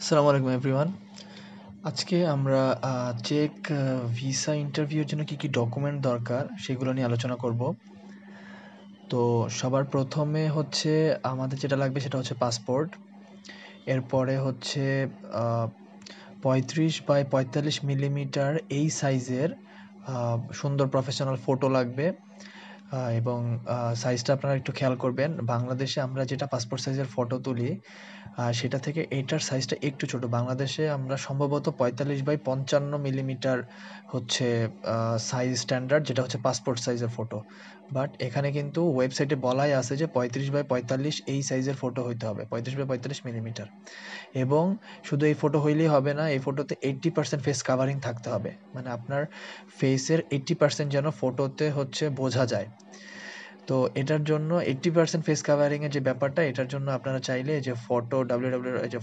আসসালামু আলাইকুম এভরিওয়ান। আজকে আমরা চেক ভিসা ইন্টারভিউর জন্য কি ডকুমেন্ট দরকার সেগুলো নিয়ে আলোচনা করব। তো সবার প্রথমে হচ্ছে আমাদের যেটা লাগবে সেটা হচ্ছে পাসপোর্ট। এরপরে হচ্ছে আ ৩৫ বাই ৪৫ মিলিমিটার এই সাইজের সুন্দর প্রফেশনাল ফটো লাগবে। এবং সাইজটা আপনারা একটু খেয়াল করবেন। বাংলাদেশে আমরা যেটা পাসপোর্ট সাইজের ফটো তুলি সেটা থেকে এটার সাইজটা একটু ছোট। বাংলাদেশে আমরা সম্ভবত ৪৫ বাই ৫৫ মিলিমিটার হচ্ছে সাইজ স্ট্যান্ডার্ড, যেটা হচ্ছে পাসপোর্ট সাইজের ফটো। বাট এখানে কিন্তু ওয়েবসাইটে বলাই আছে যে ৩৫ বাই ৪৫ এই সাইজের ফটো হইতে হবে, ৩৫ বাই ৪৫ মিলিমিটার। এবং শুধু এই ফটো হইলেই হবে না, এই ফটোতে 80% ফেস কাভারিং থাকতে হবে। মানে আপনার ফেসের 80% যেন ফটোতে হচ্ছে বোঝা যায়। তো এটার জন্য 80% ফেস কাভারিং এর যে ব্যাপারটা, এটার জন্য আপনারা চাইলে যে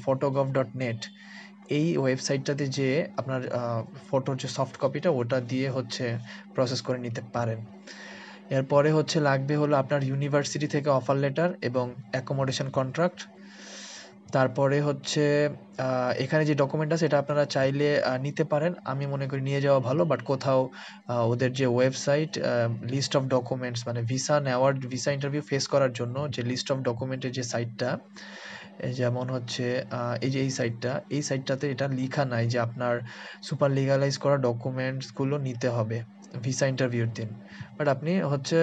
photogov.net এই ওয়েবসাইটটাতে যেয়ে আপনার ফটোর যে সফট কপিটা ওটা দিয়ে হচ্ছে প্রসেস করে নিতে পারেন। এরপরে হচ্ছে লাগবে হলো আপনার ইউনিভার্সিটি থেকে অফার লেটার এবং অ্যাকোমোডেশন কন্ট্রাক্ট। তারপরে হচ্ছে এখানে যে ডকুমেন্ট আছে এটা আপনারা চাইলে নিতে পারেন। আমি মনে করি নিয়ে যাওয়া ভালো। বাট কোথাও ওদের যে ওয়েবসাইট লিস্ট অফ ডকুমেন্টস, মানে ভিসা ইন্টারভিউ ফেস করার জন্য যে লিস্ট অফ ডকুমেন্টের যে সাইটটা, যেমন হচ্ছে এই যে এই সাইটটাতে এটা লিখা নাই যে আপনার সুপার লিগালাইজ করা ডকুমেন্টসগুলো নিতে হবে ভিসা ইন্টারভিউর দিন। বাট আপনি হচ্ছে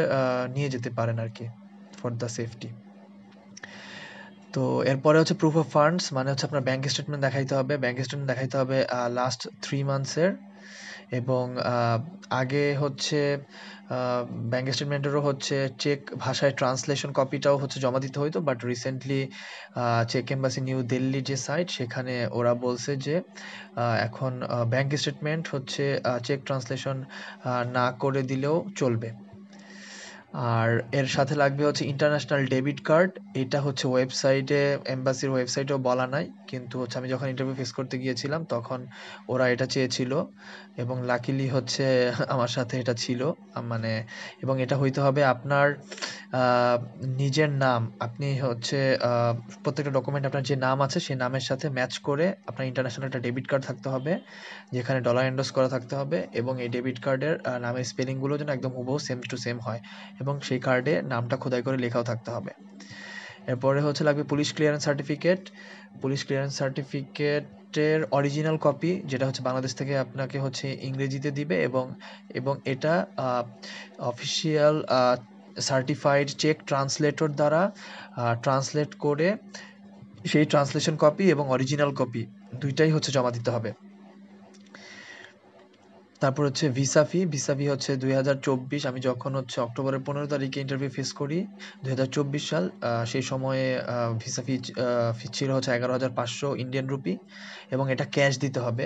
নিয়ে যেতে পারেন আরকি, ফর দ্য সেফটি। তো এরপরে হচ্ছে প্রুফ অফ ফান্ডস, মানে হচ্ছে আপনার ব্যাংক স্টেটমেন্ট দেখাইতে হবে। ব্যাংক স্টেটমেন্ট দেখাইতে হবে লাস্ট 3 মান্থসের। এবং আগে হচ্ছে ব্যাংক স্টেটমেন্টেরও হচ্ছে চেক ভাষায় ট্রান্সলেশন কপিটাও হচ্ছে জমা দিতে হইতো। But recently check embassy New দিল্লির যে সাইট, সেখানে ওরা বলছে যে এখন ব্যাংক স্টেটমেন্ট হচ্ছে চেক ট্রান্সলেশন না করে দিলেও চলবে। আর এর সাথে লাগবে হচ্ছে ইন্টারন্যাশনাল ডেবিট কার্ড। এটা হচ্ছে এম্বাসির ওয়েবসাইটেও বলা নাই। কিন্তু হচ্ছে আমি যখন ইন্টারভিউ ফেস করতে গিয়েছিলাম তখন ওরা এটা চেয়েছিল এবং লাকিলি হচ্ছে আমার সাথে এটা ছিল। মানে এবং এটা হইতে হবে আপনার আ নিজের নাম। আপনি হচ্ছে আ প্রত্যেকটা ডকুমেন্টে আপনার যে নাম আছে সেই নামের সাথে ম্যাচ করে আপনার ইন্টারন্যাশনাল একটা ডেবিট কার্ড থাকতে হবে, যেখানে ডলার এন্ডোর্স করা থাকতে হবে। এবং এই ডেবিট কার্ডের নামের স্পেলিংগুলো যেন একদম হুবহু সেম টু সেম হয় এবং সেই কার্ডে নামটা খোদাই করে লেখাও থাকতে হবে। এরপরে হচ্ছে লাগবে police clearance certificate. Police clearance সার্টিফিকেটের অরিজিনাল কপি, যেটা হচ্ছে বাংলাদেশ থেকে আপনাকে হচ্ছে ইংরেজিতে দিবে এবং এটা অফিসিয়াল সার্টিফাইড চেক ট্রান্সলেটর দ্বারা ট্রান্সলেট করে সেই ট্রান্সলেশন কপি এবং অরিজিনাল কপি ২ টাই হচ্ছে জমা দিতে হবে। তারপর হচ্ছে ভিসা ফি হচ্ছে ২০২৪, আমি যখন হচ্ছে অক্টোবরের ১৫ তারিখে ইন্টারভিউ ফেস করি ২০২৪ সাল, সেই সময়ে ফি ছিল হচ্ছে ১১,৫০০ ইন্ডিয়ান রুপি এবং এটা ক্যাশ দিতে হবে।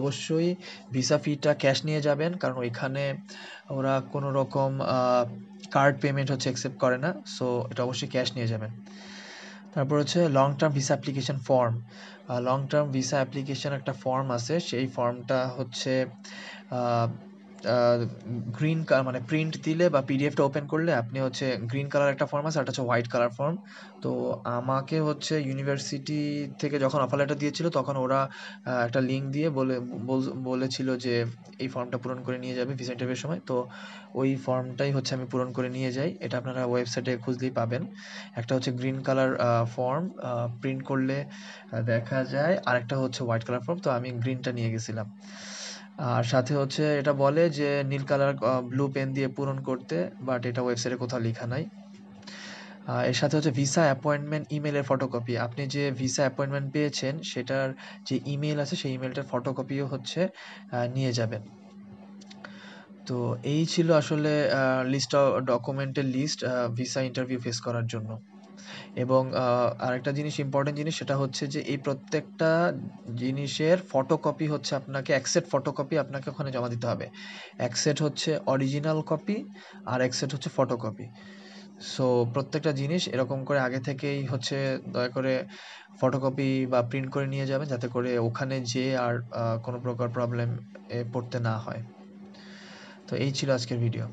অবশ্যই ভিসা ফিটা ক্যাশ নিয়ে যাবেন, কারণ ওইখানে ওরা কোনো রকম কার্ড পেমেন্ট হচ্ছে অ্যাকসেপ্ট করে না। সো এটা অবশ্যই ক্যাশ নিয়ে যাবেন। তারপর হচ্ছে long term visa application form. Long term visa application একটা ফর্ম আছে, সেই ফর্মটা হচ্ছে আহ, মানে প্রিন্ট দিলে বা পিডিএফটা ওপেন করলে আপনি হচ্ছে গ্রিন কালার একটা ফর্ম আছে, আর একটা হচ্ছে হোয়াইট কালার ফর্ম। তো আমাকে হচ্ছে ইউনিভার্সিটি থেকে যখন অফার লেটার দিয়েছিল তখন ওরা একটা লিঙ্ক দিয়ে বলেছিল যে এই ফর্মটা পূরণ করে নিয়ে যাবে ভিসা ইন্টারভিউর সময়। তো ওই ফর্মটাই হচ্ছে আমি পূরণ করে নিয়ে যাই। এটা আপনারা ওয়েবসাইটে খুঁজলেই পাবেন। একটা হচ্ছে গ্রিন কালার ফর্ম, প্রিন্ট করলে দেখা যায়। আরেকটা হচ্ছে হোয়াইট কালার ফর্ম। তো আমি গ্রিনটা নিয়ে গেছিলাম। আর সাথে হচ্ছে এটা বলে যে নীল কালার ব্লু পেন দিয়ে পূরণ করতে, বাট এটা ওয়েবসাইটে কোথাও লেখা নাই। এর সাথে হচ্ছে ভিসা অ্যাপয়েন্টমেন্ট ইমেইলের ফটোকপি। আপনি যে ভিসা অ্যাপয়েন্টমেন্ট পেয়েছেন সেটার যে ইমেইল আছে সেই ইমেইলটার ফটোকপিও হচ্ছে নিয়ে যাবেন। তো এই ছিল আসলে লিস্ট অফ ডকুমেন্টের লিস্ট ভিসা ইন্টারভিউ ফেস করার জন্য। এবং আরেকটা জিনিস, ইম্পর্টেন্ট জিনিস, সেটা হচ্ছে যে এই প্রত্যেকটা জিনিসের ফটোকপি হচ্ছে আপনাকে, এক সেট ফটোকপি আপনাকে ওখানে জমা দিতে হবে। এক সেট হচ্ছে অরিজিনাল কপি আর এক সেট হচ্ছে ফটোকপি। সো প্রত্যেকটা জিনিস এরকম করে আগে থেকেই হচ্ছে দয়া করে ফটোকপি বা প্রিন্ট করে নিয়ে যাবেন, যাতে করে ওখানে যেয়ে আর কোনো প্রকার প্রবলেম এ পড়তে না হয়। তো এই ছিল আজকের ভিডিও।